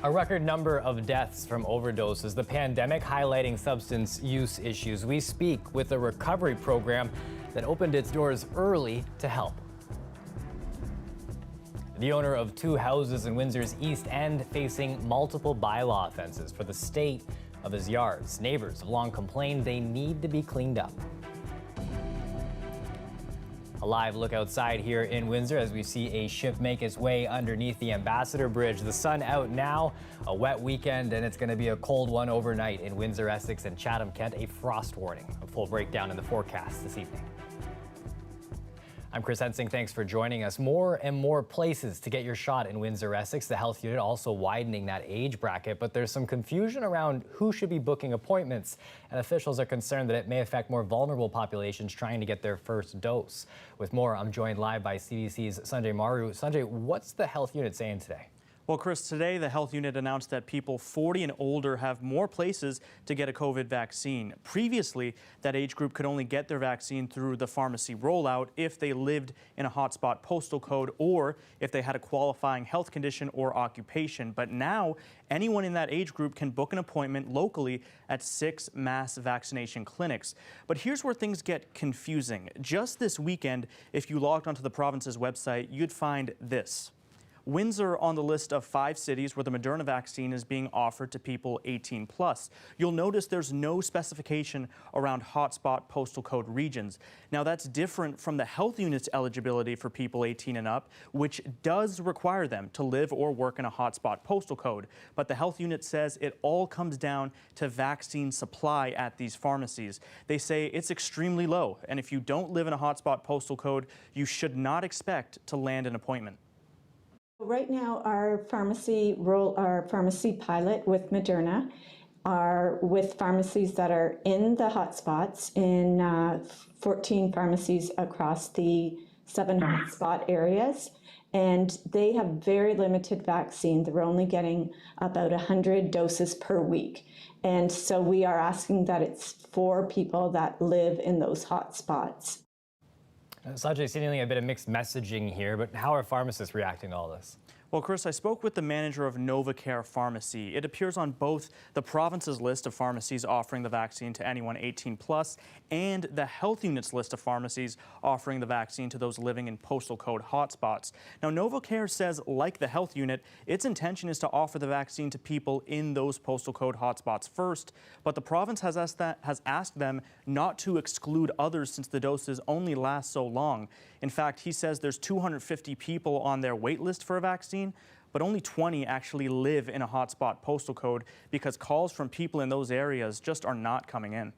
A record number of deaths from overdoses, the pandemic highlighting substance use issues. We speak with a recovery program that opened its doors early to help. The owner of 2 houses in Windsor's East End facing multiple bylaw offenses for the state of his yards. Neighbors have long complained they need to be cleaned up. A live look outside here in Windsor as we see a ship make its way underneath the Ambassador Bridge. The sun out now, a wet weekend, and it's going to be a cold one overnight in Windsor-Essex and Chatham-Kent. A frost warning. A full breakdown in the forecast this evening. I'm Chris Hensing. Thanks for joining us. More and more places to get your shot in Windsor-Essex. The health unit also widening that age bracket, but there's some confusion around who should be booking appointments, and officials are concerned that it may affect more vulnerable populations trying to get their first dose. With more, I'm joined live by CBC's Sanjay Maru. Sanjay, what's the health unit saying today? Well, Chris, today the health unit announced that people 40 and older have more places to get a COVID vaccine. Previously, that age group could only get their vaccine through the pharmacy rollout if they lived in a hotspot postal code or if they had a qualifying health condition or occupation. But now, anyone in that age group can book an appointment locally at 6 mass vaccination clinics. But here's where things get confusing. Just this weekend, if you logged onto the province's website, you'd find this. Windsor on the list of 5 cities where the Moderna vaccine is being offered to people 18 plus. You'll notice there's no specification around hotspot postal code regions. Now that's different from the health unit's eligibility for people 18 and up, which does require them to live or work in a hotspot postal code. But the health unit says it all comes down to vaccine supply at these pharmacies. They say it's extremely low, and if you don't live in a hotspot postal code, you should not expect to land an appointment. Right now, our pharmacy pilot with Moderna are with pharmacies that are in the hotspots in 14 pharmacies across the 7 hotspot areas, and they have very limited vaccine. They're only getting about 100 doses per week, and so we are asking that it's for people that live in those hotspots. Sanjay, seemingly a bit of mixed messaging here, but how are pharmacists reacting to all this? Well, Chris, I spoke with the manager of NovaCare Pharmacy. It appears on both the province's list of pharmacies offering the vaccine to anyone 18 plus and the health unit's list of pharmacies offering the vaccine to those living in postal code hotspots. Now, NovaCare says, like the health unit, its intention is to offer the vaccine to people in those postal code hotspots first, but the province has asked them not to exclude others since the doses only last so long. In fact, he says there's 250 people on their wait list for a vaccine, but only 20 actually live in a hotspot postal code because calls from people in those areas just are not coming in.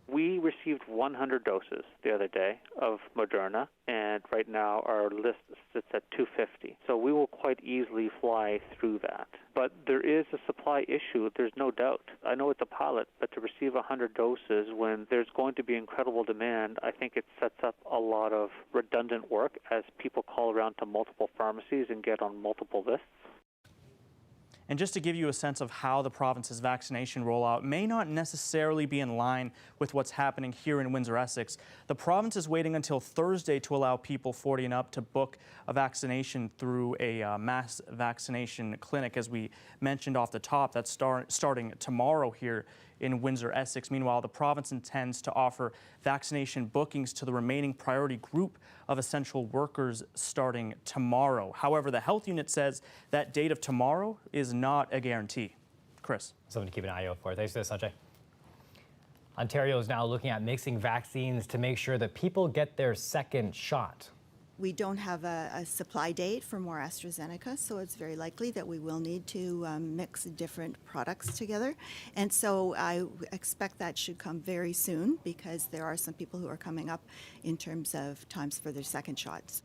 We received 100 doses the other day of Moderna, and right now our list sits at 250. So we will quite easily fly through that. But there is a supply issue, there's no doubt. I know it's a pilot, but to receive 100 doses when there's going to be incredible demand, I think it sets up a lot of redundant work as people call around to multiple pharmacies and get on multiple lists. And just to give you a sense of how the province's vaccination rollout may not necessarily be in line with what's happening here in Windsor-Essex, the province is waiting until Thursday to allow people 40 and up to book a vaccination through a mass vaccination clinic. As we mentioned off the top, that's starting tomorrow here in Windsor-Essex. Meanwhile, the province intends to offer vaccination bookings to the remaining priority group of essential workers starting tomorrow. However, the health unit says that date of tomorrow is not a guarantee. Chris. Something to keep an eye out for. Thanks for this, Sanjay. Ontario is now looking at mixing vaccines to make sure that people get their second shot. We don't have a supply date for more AstraZeneca, so it's very likely that we will need to mix different products together. And so I expect that should come very soon because there are some people who are coming up in terms of times for their second shots.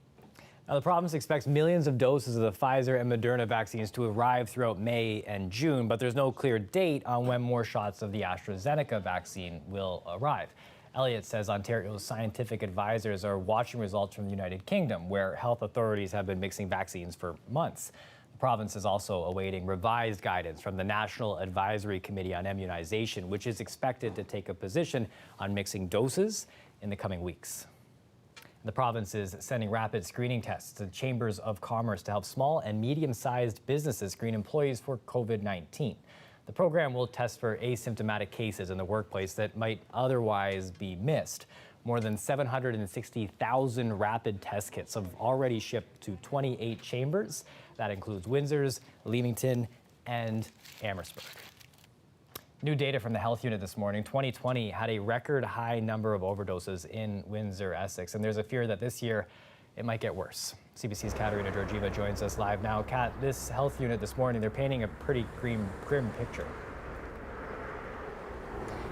Now, the province expects millions of doses of the Pfizer and Moderna vaccines to arrive throughout May and June, but there's no clear date on when more shots of the AstraZeneca vaccine will arrive. Elliott says Ontario's scientific advisors are watching results from the United Kingdom, where health authorities have been mixing vaccines for months. The province is also awaiting revised guidance from the National Advisory Committee on Immunization, which is expected to take a position on mixing doses in the coming weeks. The province is sending rapid screening tests to chambers of commerce to help small and medium-sized businesses screen employees for COVID-19. The program will test for asymptomatic cases in the workplace that might otherwise be missed. More than 760,000 rapid test kits have already shipped to 28 chambers. That includes Windsor's, Leamington, and Amherstburg. New data from the health unit this morning. 2020 had a record high number of overdoses in Windsor-Essex, and there's a fear that this year it might get worse. CBC's Katerina Georgieva joins us live now. Kat, this health unit this morning, they're painting a pretty grim picture.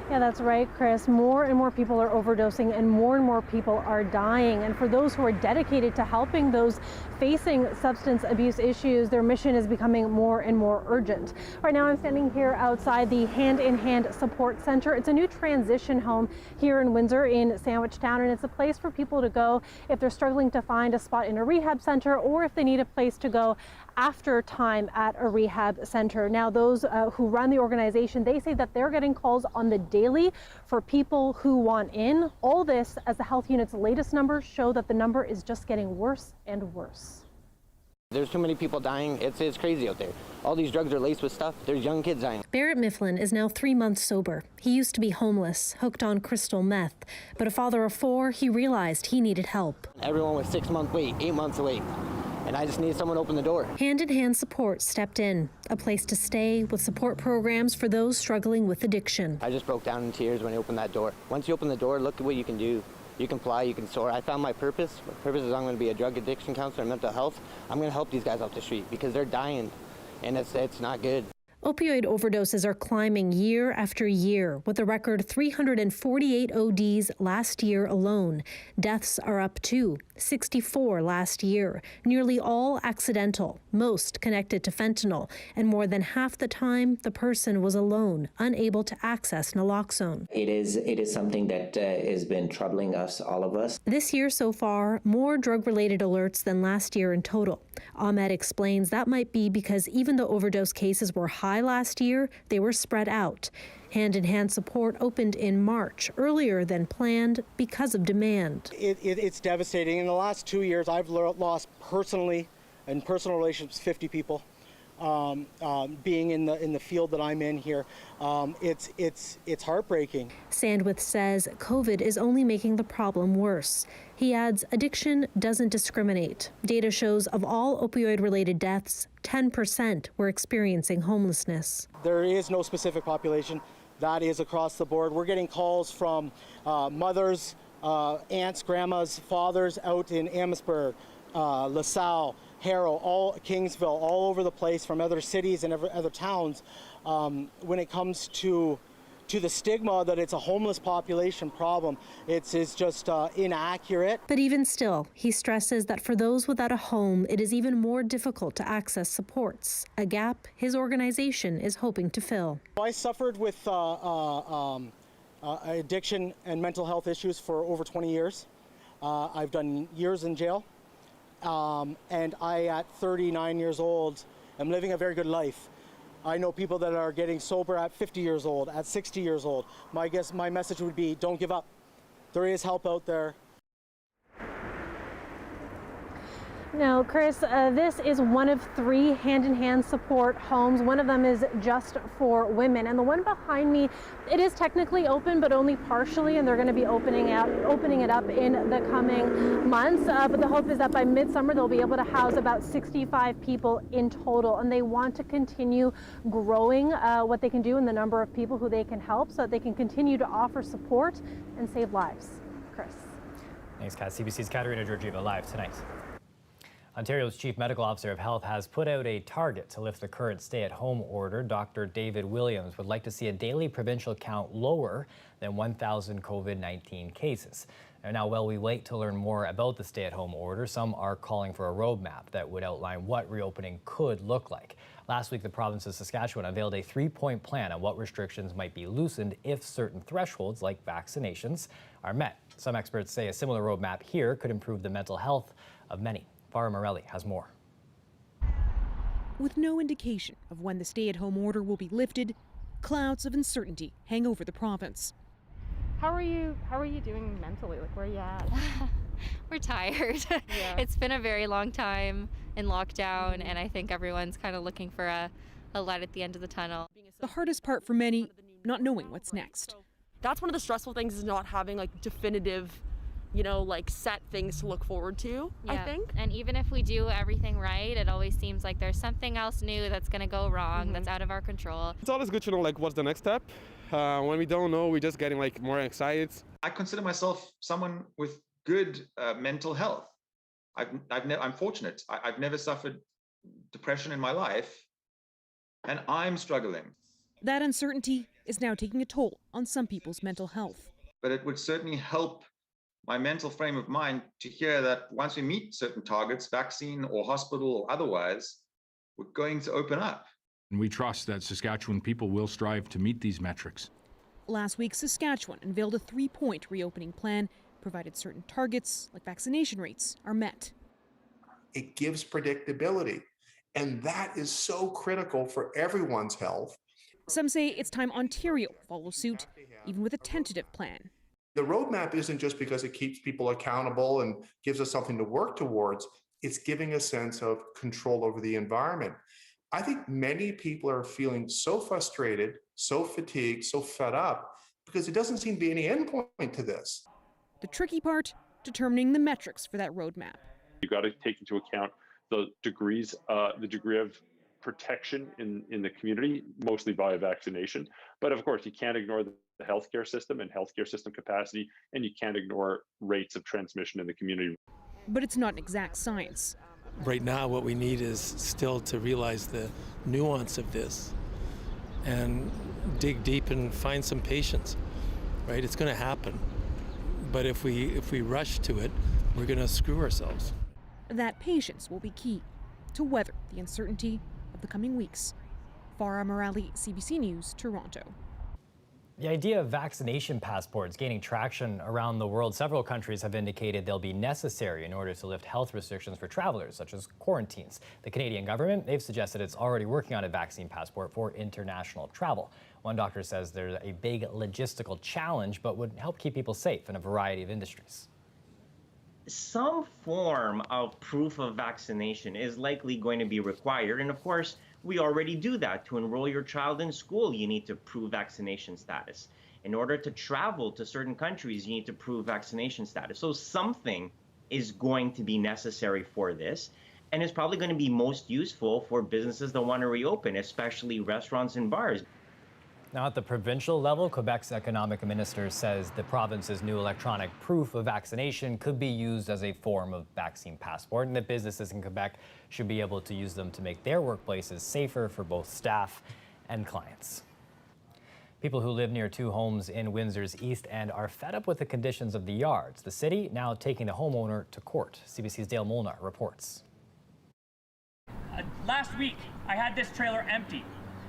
Yeah, that's right, Chris. More and more people are overdosing and more people are dying. And for those who are dedicated to helping those facing substance abuse issues, their mission is becoming more and more urgent. Right now, I'm standing here outside the Hand in Hand Support Center. It's a new transition home here in Windsor in Sandwich Town, and it's a place for people to go if they're struggling to find a spot in a rehab center or if they need a place to go after time at a rehab center. Now, those who run the organization, they say that they're getting calls on the daily for people who want in. All this as the health unit's latest numbers show that the number is just getting worse and worse. There's too many people dying. It's crazy out there. All these drugs are laced with stuff. There's young kids dying. Barrett Mifflin is now 3 months sober. He used to be homeless, hooked on crystal meth. But a father of 4, he realized he needed help. Everyone was 6 months wait, 8 months away. And I just needed someone to open the door. Hand in Hand Support stepped in, a place to stay with support programs for those struggling with addiction. I just broke down in tears when I opened that door. Once you open the door, look at what you can do. You can fly, you can soar. I found my purpose. My purpose is I'm going to be a drug addiction counselor and mental health. I'm going to help these guys off the street because they're dying, and it's not good. Opioid overdoses are climbing year after year, with a record 348 ODs last year alone. Deaths are up too, 64 last year, nearly all accidental, most connected to fentanyl, and more than half the time the person was alone, unable to access naloxone. It is something that has been troubling us, all of us. This year so far, more drug-related alerts than last year in total. Ahmed explains that might be because even though overdose cases were high last year, they were spread out. Hand in Hand Support opened in March, earlier than planned because of demand. It's devastating. In the last 2 years, I've lost personally, in personal relationships, 50 people. Being in the field that I'm in here, it's heartbreaking. Sandwith says COVID is only making the problem worse. He adds addiction doesn't discriminate. Data shows of all opioid-related deaths, 10% were experiencing homelessness. There is no specific population. That is across the board. We're getting calls from mothers, aunts, grandmas, fathers out in Amherstburg, LaSalle, Harrow, Kingsville, all over the place from other cities and other towns. When it comes to the stigma that it's a homeless population problem, it's just inaccurate. But even still, he stresses that for those without a home, it is even more difficult to access supports, a gap his organization is hoping to fill. I suffered with addiction and mental health issues for over 20 years. I've done years in jail. And I, at 39 years old, am living a very good life. I know people that are getting sober at 50 years old, at 60 years old. My message would be, don't give up. There is help out there. Now, Chris, this is one of 3 hand-in-hand support homes. One of them is just for women, and the one behind me, it is technically open, but only partially, and they're going to be opening it up in the coming months. But the hope is that by midsummer, they'll be able to house about 65 people in total, and they want to continue growing what they can do and the number of people who they can help, so that they can continue to offer support and save lives. Chris. Thanks, Kat. CBC's Katerina Georgieva live tonight. Ontario's Chief Medical Officer of Health has put out a target to lift the current stay-at-home order. Dr. David Williams would like to see a daily provincial count lower than 1,000 COVID-19 cases. And now, while we wait to learn more about the stay-at-home order, some are calling for a roadmap that would outline what reopening could look like. Last week, the province of Saskatchewan unveiled a 3-point plan on what restrictions might be loosened if certain thresholds, like vaccinations, are met. Some experts say a similar roadmap here could improve the mental health of many. Farah Morelli has more. With no indication of when the stay-at-home order will be lifted, clouds of uncertainty hang over the province. How are you doing mentally? Like, where are you at? We're tired. Yeah. It's been a very long time in lockdown, and I think everyone's kind of looking for a light at the end of the tunnel. The hardest part for many, not knowing what's next. That's one of the stressful things, is not having like definitive, like set things to look forward to, I think. And even if we do everything right, it always seems like there's something else new that's going to go wrong, that's out of our control. It's always good to know like what's the next step. When we don't know, we're just getting like more excited. I consider myself someone with good mental health. I'm fortunate. I've never suffered depression in my life, and I'm struggling. That uncertainty is now taking a toll on some people's mental health. But it would certainly help my mental frame of mind to hear that once we meet certain targets, vaccine or hospital or otherwise, we're going to open up. And we trust that Saskatchewan people will strive to meet these metrics. Last week, Saskatchewan unveiled a 3-point reopening plan, provided certain targets, like vaccination rates, are met. It gives predictability, and that is so critical for everyone's health. Some say it's time Ontario follows suit, even with a tentative plan. The roadmap isn't just because it keeps people accountable and gives us something to work towards. It's giving a sense of control over the environment. I think many people are feeling so frustrated, so fatigued, so fed up, because there doesn't seem to be any endpoint to this. The tricky part, determining the metrics for that roadmap. You've got to take into account the degree of protection in the community, mostly via vaccination. But of course, you can't ignore the healthcare system and healthcare system capacity, and you can't ignore rates of transmission in the community. But it's not an exact science. Right now, what we need is still to realize the nuance of this and dig deep and find some patience, right? It's going to happen. But if we rush to it, we're going to screw ourselves. That patience will be key to weather the uncertainty of the coming weeks. Farah Morali, CBC News, Toronto. The idea of vaccination passports gaining traction around the world. Several countries have indicated they'll be necessary in order to lift health restrictions for travelers, such as quarantines. The Canadian government, they've suggested it's already working on a vaccine passport for international travel. One doctor says there's a big logistical challenge, but would help keep people safe in a variety of industries. Some form of proof of vaccination is likely going to be required, and of course, we already do that. To enroll your child in school, you need to prove vaccination status. In order to travel to certain countries, you need to prove vaccination status. So something is going to be necessary for this, and it's probably going to be most useful for businesses that want to reopen, especially restaurants and bars. Now, at the provincial level, Quebec's economic minister says the province's new electronic proof of vaccination could be used as a form of vaccine passport, and that businesses in Quebec should be able to use them to make their workplaces safer for both staff and clients. People who live near two homes in Windsor's East End are fed up with the conditions of the yards. The city now taking the homeowner to court. CBC's Dale Molnar reports. Last week, I had this trailer empty,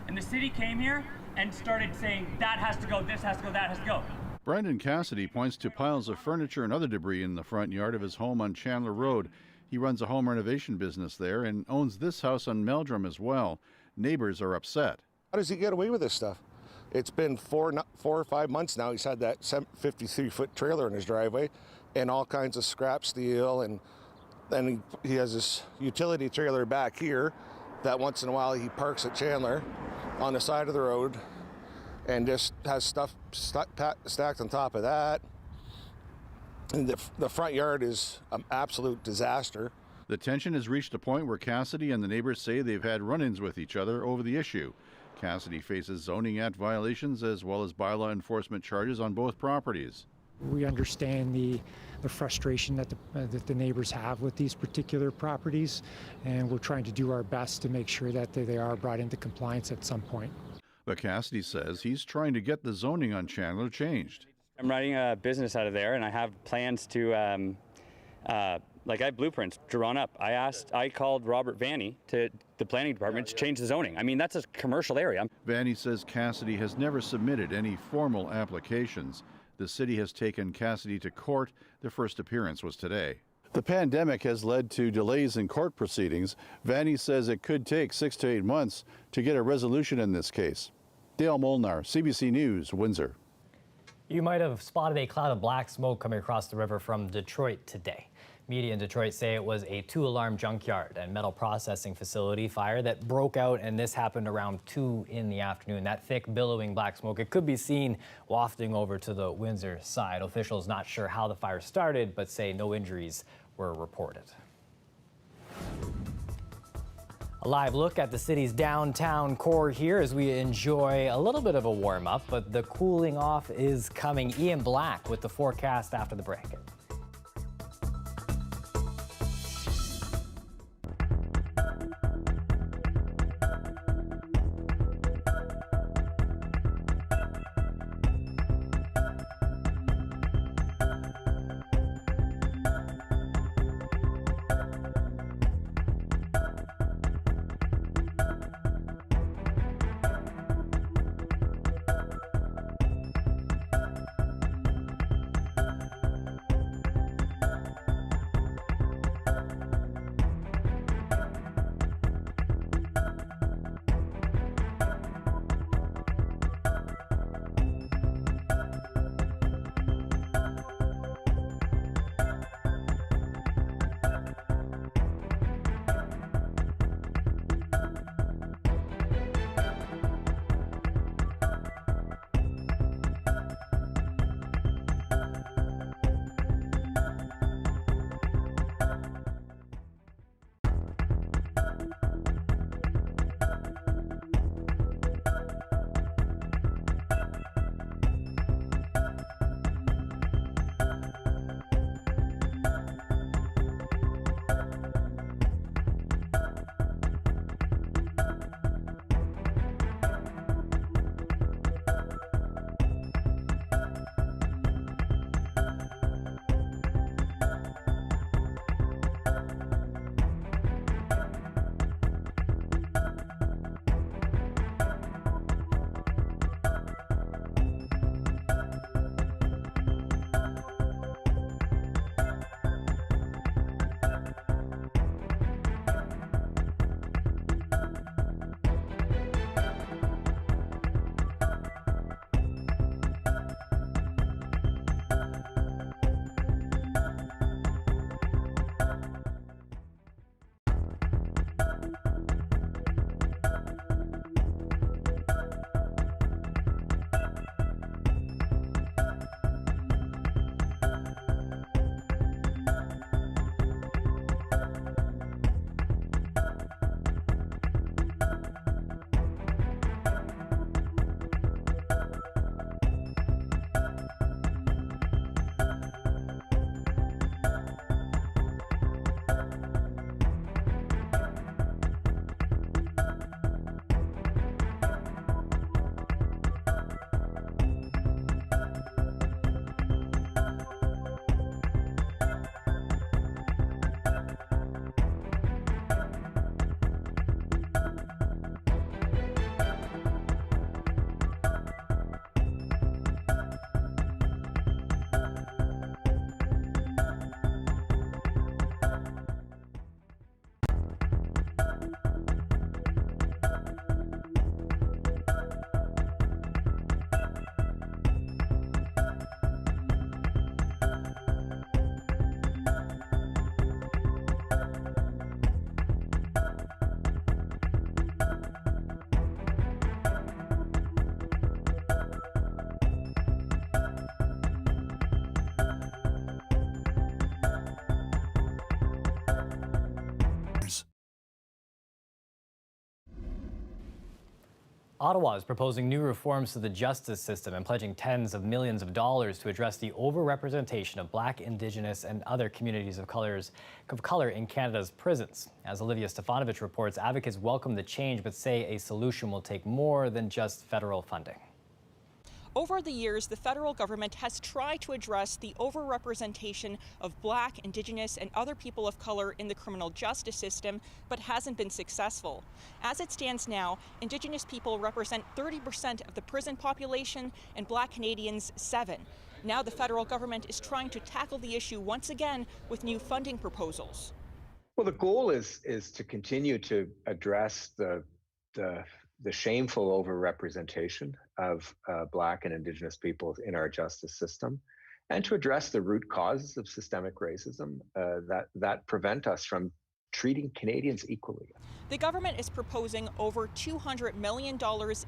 and the city came here and started saying, that has to go, this has to go, that has to go. Brandon Cassidy points to piles of furniture and other debris in the front yard of his home on Chandler Road. He runs a home renovation business there and owns this house on Meldrum as well. Neighbors are upset. How does he get away with this stuff? It's been 4 or 5 months now. He's had that 53-foot trailer in his driveway and all kinds of scrap steel. And then he has this utility trailer back here that once in a while he parks at Chandler on the side of the road and just has stuff stacked on top of that. And the front yard is an absolute disaster. The tension has reached a point where Cassidy and the neighbors say they've had run-ins with each other over the issue. Cassidy faces zoning act violations as well as bylaw enforcement charges on both properties. We understand the frustration that the neighbors have with these particular properties, and we're trying to do our best to make sure that they are brought into compliance at some point. But Cassidy says he's trying to get the zoning on Chandler changed. I'm running a business out of there, and I have plans to, I have blueprints drawn up. I called Robert Vanny to the planning department to change the zoning. I mean, that's a commercial area. Vanny says Cassidy has never submitted any formal applications. The city has taken Cassidy to court. The first appearance was today. The pandemic has led to delays in court proceedings. Vanny says it could take 6 to 8 months to get a resolution in this case. Dale Molnar, CBC News, Windsor. You might have spotted a cloud of black smoke coming across the river from Detroit today. Media in Detroit say it was a 2-alarm junkyard and metal processing facility fire that broke out, and this happened around 2 in the afternoon. That thick, billowing black smoke, it could be seen wafting over to the Windsor side. Officials not sure how the fire started, but say no injuries were reported. A live look at the city's downtown core here as we enjoy a little bit of a warm-up, but the cooling off is coming. Ian Black with the forecast after the break. Ottawa is proposing new reforms to the justice system and pledging tens of millions of dollars to address the overrepresentation of Black, Indigenous, and other communities of color in Canada's prisons. As Olivia Stefanovich reports, advocates welcome the change but say a solution will take more than just federal funding. Over the years, the federal government has tried to address the overrepresentation of Black, Indigenous, and other people of color in the criminal justice system, but hasn't been successful. As it stands now, Indigenous people represent 30% of the prison population and Black Canadians 7%. Now the federal government is trying to tackle the issue once again with new funding proposals. Well, the goal is to continue to address the the shameful overrepresentation of Black and Indigenous peoples in our justice system, and to address the root causes of systemic racism that prevent us from treating Canadians equally. The government is proposing over $200 million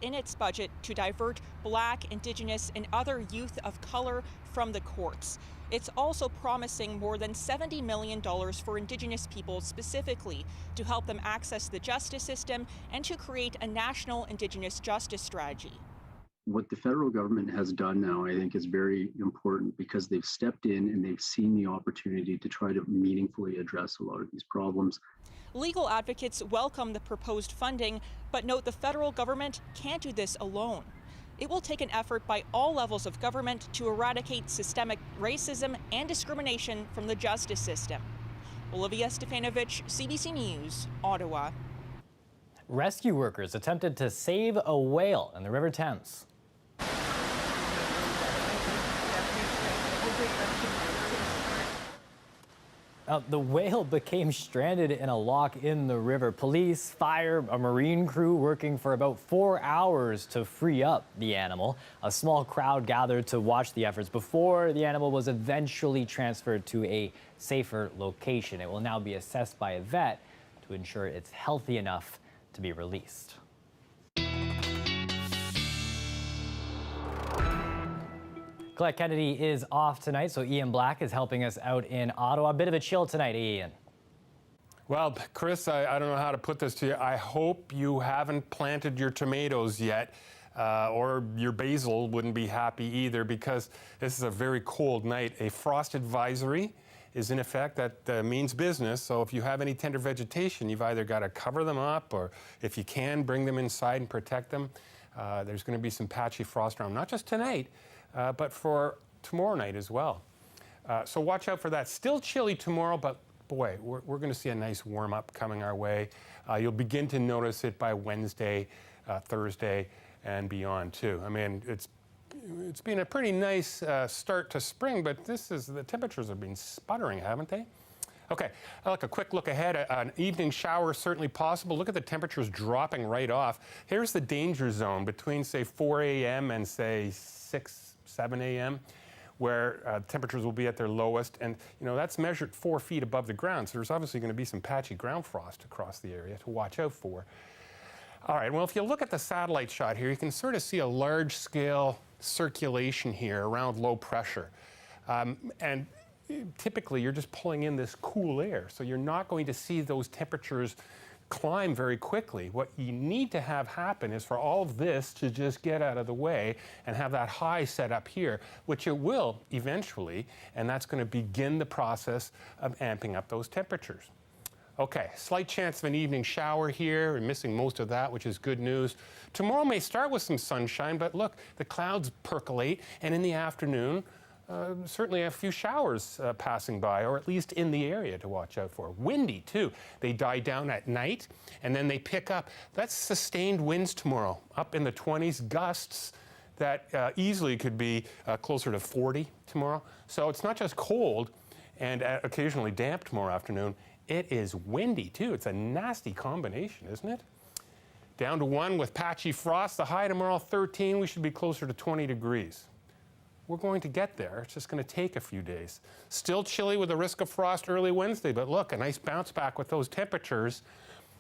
in its budget to divert Black, Indigenous, and other youth of color from the courts. It's also promising more than $70 million for Indigenous people specifically to help them access the justice system and to create a national Indigenous justice strategy. What the federal government has done now, I think, is very important because they've stepped in and they've seen the opportunity to try to meaningfully address a lot of these problems. Legal advocates welcome the proposed funding, but note the federal government can't do this alone. It will take an effort by all levels of government to eradicate systemic racism and discrimination from the justice system. Olivia Stefanovic, CBC News, Ottawa. Rescue workers attempted to save a whale in the River Thames. The whale became stranded in a lock in the river. Police, fire, a marine crew working for about 4 hours to free up the animal. A small crowd gathered to watch the efforts before the animal was eventually transferred to a safer location. It will now be assessed by a vet to ensure it's healthy enough to be released. Colette Kennedy is off tonight, so Ian Black is helping us out in Ottawa. A bit of a chill tonight, Ian. Well, Chris, I don't know how to put this to you. I hope you haven't planted your tomatoes yet, or your basil wouldn't be happy either, because this is a very cold night. A frost advisory is in effect. That means business. So if you have any tender vegetation, you've either got to cover them up, or if you can, bring them inside and protect them. There's going to be some patchy frost around, not just tonight, but for tomorrow night as well. So watch out for that. Still chilly tomorrow, but boy, we're going to see a nice warm up coming our way. You'll begin to notice it by Wednesday, Thursday, and beyond too. I mean, it's been a pretty nice start to spring, but the temperatures have been sputtering, haven't they? Okay, like a quick look ahead. An evening shower certainly possible. Look at the temperatures dropping right off. Here's the danger zone between, say, 4 a.m. and, say, 6, 7 a.m., where temperatures will be at their lowest. And, you know, that's measured 4 feet above the ground. So there's obviously going to be some patchy ground frost across the area to watch out for. All right, well, if you look at the satellite shot here, you can sort of see a large-scale circulation here around low pressure. And typically, you're just pulling in this cool air, so you're not going to see those temperatures climb very quickly. What you need to have happen is for all of this to just get out of the way and have that high set up here, which it will eventually, and that's going to begin the process of amping up those temperatures. Okay, slight chance of an evening shower here. We're missing most of that, which is good news. Tomorrow may start with some sunshine, but look, the clouds percolate, and in the afternoon, certainly a few showers passing by, or at least in the area to watch out for. Windy, too. They die down at night, and then they pick up. That's sustained winds tomorrow, up in the 20s, gusts that easily could be closer to 40 tomorrow. So it's not just cold and occasionally damp tomorrow afternoon. It is windy, too. It's a nasty combination, isn't it? Down to 1 with patchy frost. The high tomorrow, 13. We should be closer to 20 degrees. We're going to get there. It's just going to take a few days. Still chilly with the risk of frost early Wednesday, but look, a nice bounce back with those temperatures.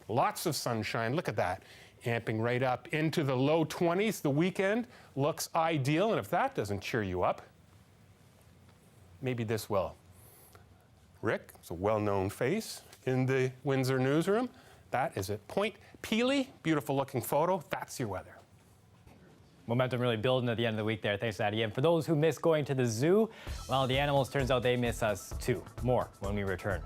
Lots of sunshine. Look at that. Amping right up into the low 20s. The weekend looks ideal, and if that doesn't cheer you up, maybe this will. Rick is a well-known face in the Windsor newsroom. That is at Point Peely. Beautiful looking photo. That's your weather. Momentum really building at the end of the week there. Thanks for that, Ian. For those who miss going to the zoo, well, the animals, turns out they miss us too. More when we return.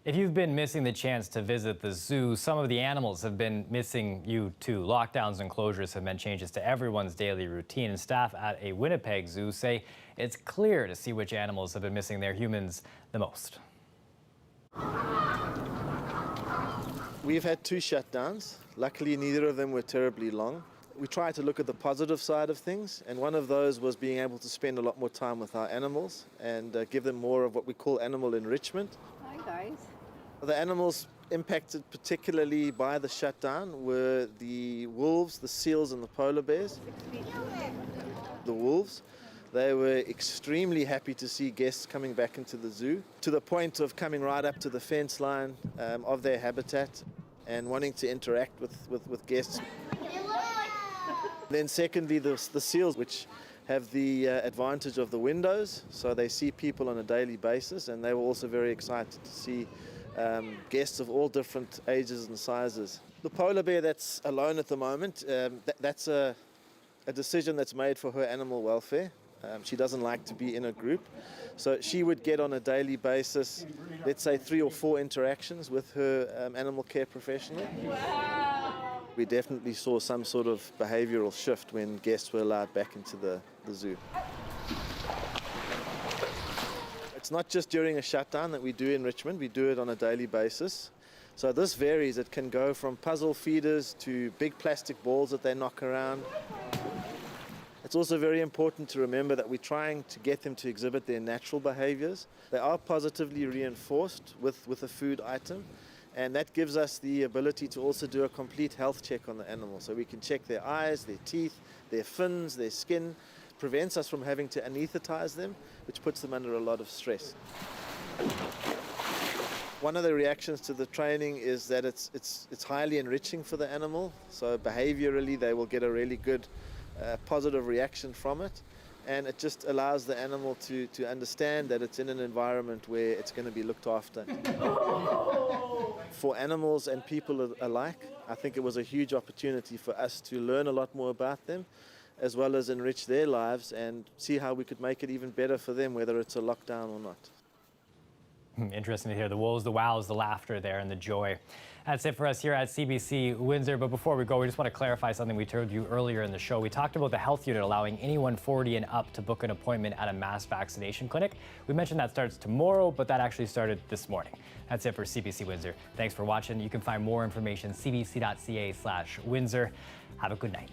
If you've been missing the chance to visit the zoo, some of the animals have been missing you too. Lockdowns and closures have meant changes to everyone's daily routine, and staff at a Winnipeg zoo say it's clear to see which animals have been missing their humans the most. We've had 2 shutdowns. Luckily, neither of them were terribly long. We tried to look at the positive side of things, and one of those was being able to spend a lot more time with our animals and give them more of what we call animal enrichment. Hi, guys. The animals impacted particularly by the shutdown were the wolves, the seals, and the polar bears. The wolves, they were extremely happy to see guests coming back into the zoo, to the point of coming right up to the fence line of their habitat and wanting to interact with guests. Then secondly, the seals, which have the advantage of the windows, so they see people on a daily basis, and they were also very excited to see guests of all different ages and sizes. The polar bear that's alone at the moment, that's a decision that's made for her animal welfare. She doesn't like to be in a group, so she would get on a daily basis, let's say 3 or 4 interactions with her animal care professional. We definitely saw some sort of behavioural shift when guests were allowed back into the zoo. It's not just during a shutdown that we do enrichment, we do it on a daily basis. So this varies. It can go from puzzle feeders to big plastic balls that they knock around. It's also very important to remember that we're trying to get them to exhibit their natural behaviours. They are positively reinforced with a food item, and that gives us the ability to also do a complete health check on the animal. So we can check their eyes, their teeth, their fins, their skin. Prevents us from having to anaesthetize them, which puts them under a lot of stress. One of the reactions to the training is that it's highly enriching for the animal. So behaviorally, they will get a really good positive reaction from it, and it just allows the animal to understand that it's in an environment where it's going to be looked after. For animals and people alike, I think it was a huge opportunity for us to learn a lot more about them, as well as enrich their lives and see how we could make it even better for them, whether it's a lockdown or not. Interesting to hear the woes, the wows, the laughter there, and the joy. That's it for us here at CBC Windsor. But before we go, we just want to clarify something we told you earlier in the show. We talked about the health unit allowing anyone 40 and up to book an appointment at a mass vaccination clinic. We mentioned that starts tomorrow, but that actually started this morning. That's it for CBC Windsor. Thanks for watching. You can find more information cbc.ca/Windsor. Have a good night.